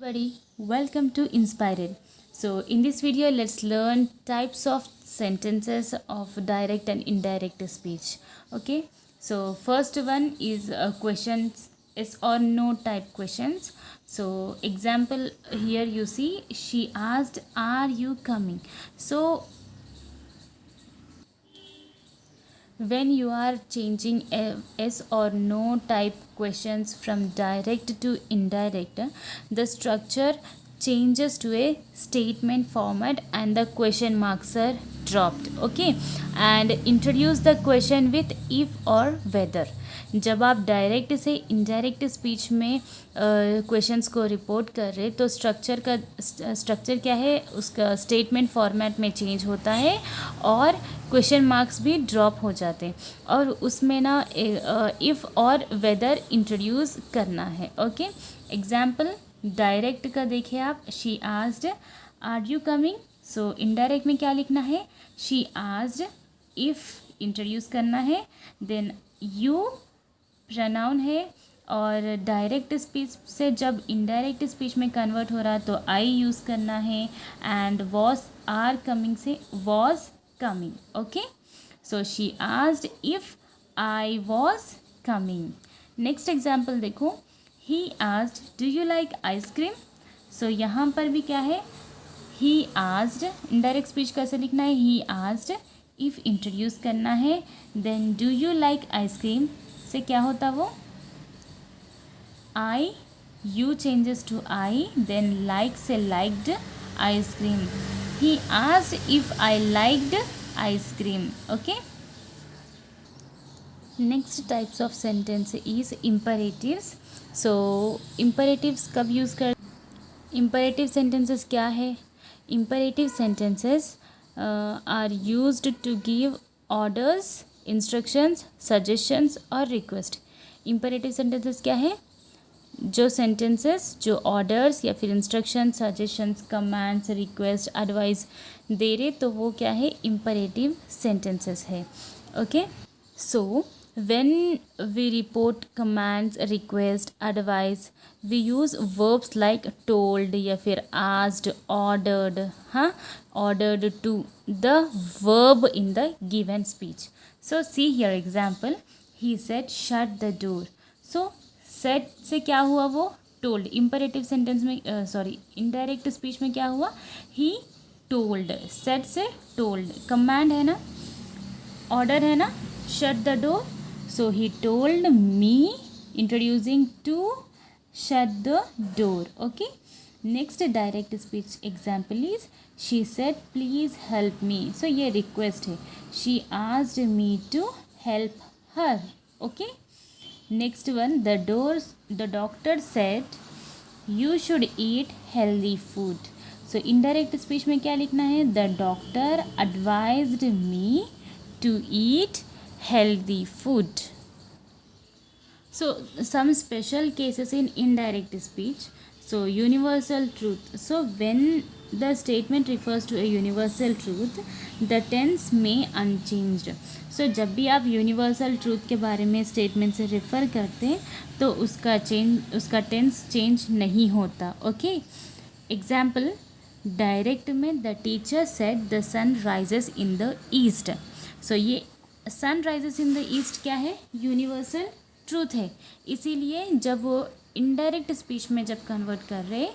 Everybody, welcome to Inspired. So, in this video, let's learn types of sentences of direct and indirect speech. Okay, so first one is questions, yes or no type questions. So, example here you see, she asked, "Are you coming?" So, when you are changing a yes or no type questions from direct to indirect, the structure changes to a statement format and the question marks are dropped. Okay, and introduce the question with if or whether. जब आप direct से indirect speech में questions को report कर रहे तो structure क्या है, उसका स्टेटमेंट फॉर्मेट में चेंज होता है और क्वेश्चन मार्क्स भी ड्रॉप हो जाते हैं और उसमें ना इफ़ और वेदर इंट्रोड्यूस करना है. ओके, एग्जाम्पल डायरेक्ट का देखिए आप, she asked are you coming. So indirect में क्या लिखना है, शी आस्ड इफ़ इंट्रोड्यूस करना है, देन यू प्रनाउन है और डायरेक्ट स्पीच से जब इनडायरेक्ट स्पीच में कन्वर्ट हो रहा है तो आई यूज़ करना है एंड वॉज आर कमिंग से was coming. Okay, so she asked if I was coming. Next example देखो, he asked do you like ice cream. So यहाँ पर भी क्या है, ही आस्ड इनडायरेक्ट स्पीच कैसे लिखना है, ही आस्ड इफ़ इंट्रोड्यूस करना है, then do you like ice cream से क्या होता वो, I you changes to I, then like से liked ice cream. He asked if I liked ice cream. Okay, next types of sentence is imperatives. So imperatives कब use कर, imperative sentences क्या है, imperative sentences are used to give orders, instructions, suggestions और request. Imperative sentences क्या है, जो sentences जो orders या फिर instruction, suggestions, commands, request, advice दे रहे तो वो क्या है, इम्परेटिव सेंटेंसेस है. Okay, so when we report commands, request, advice, we use verbs like told या फिर asked, ordered, हाँ, ordered to the verb in the given speech. So see here example, he said shut the door. So said से क्या हुआ, वो told. imperative sentence में indirect speech में क्या हुआ, he told. said से told, command है ना, order है ना, shut the door. So he told me, introducing to shut the door. Okay, next direct speech example is, she said please help me. So ये request है, she asked me to help her. Okay, next one, the doctor said you should eat healthy food. So indirect speech में क्या लिखना है, the doctor advised me to eat healthy food. So some special cases in indirect speech. So universal truth. So when the statement refers to a universal truth, the tense may unchanged. So जब भी आप universal truth के बारे में statement से refer करते हैं तो उसका टेंस चेंज नहीं होता. ओके, एग्जाम्पल डायरेक्ट में, the teacher said the sun rises in the east. So ये sun rises in the east क्या है, यूनिवर्सल ट्रूथ है. इसीलिए जब वो इनडायरेक्ट स्पीच में जब कन्वर्ट कर रहे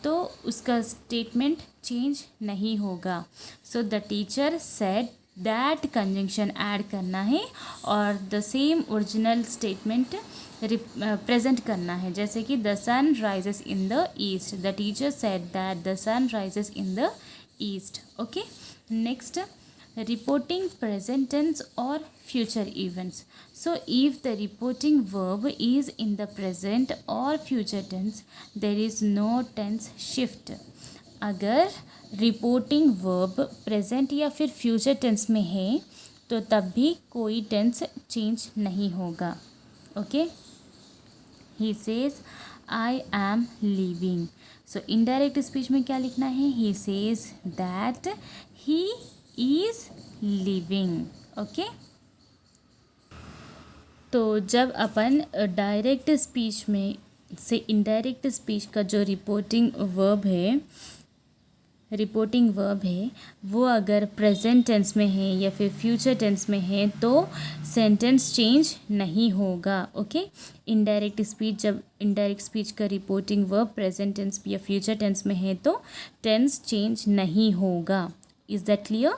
तो उसका स्टेटमेंट चेंज नहीं होगा. So the teacher said that conjunction add करना है और the same original statement present करना है, जैसे कि the sun rises in the east, the teacher said that the sun rises in the east. Okay, next, reporting present tense or future events. So if the reporting verb is in the present or future tense, there is no tense shift. अगर reporting verb present या फिर future tense में है तो तब भी कोई tense change नहीं होगा. Okay, he says I am leaving. So indirect speech में क्या लिखना है, he says that he is living. Okay, तो जब अपन डायरेक्ट स्पीच में से इनडायरेक्ट स्पीच का जो रिपोर्टिंग वर्ब है वो अगर प्रेजेंट टेंस में है या फिर फ्यूचर टेंस में है तो सेंटेंस चेंज नहीं होगा. ओके, इनडायरेक्ट स्पीच का रिपोर्टिंग वर्ब प्रेजेंट टेंस या फ्यूचर टेंस में है तो टेंस चेंज नहीं होगा. Is that clear?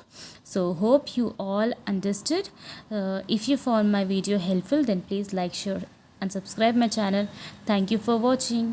So hope you all understood. If you found my video helpful, then please like, share and subscribe my channel. Thank you for watching.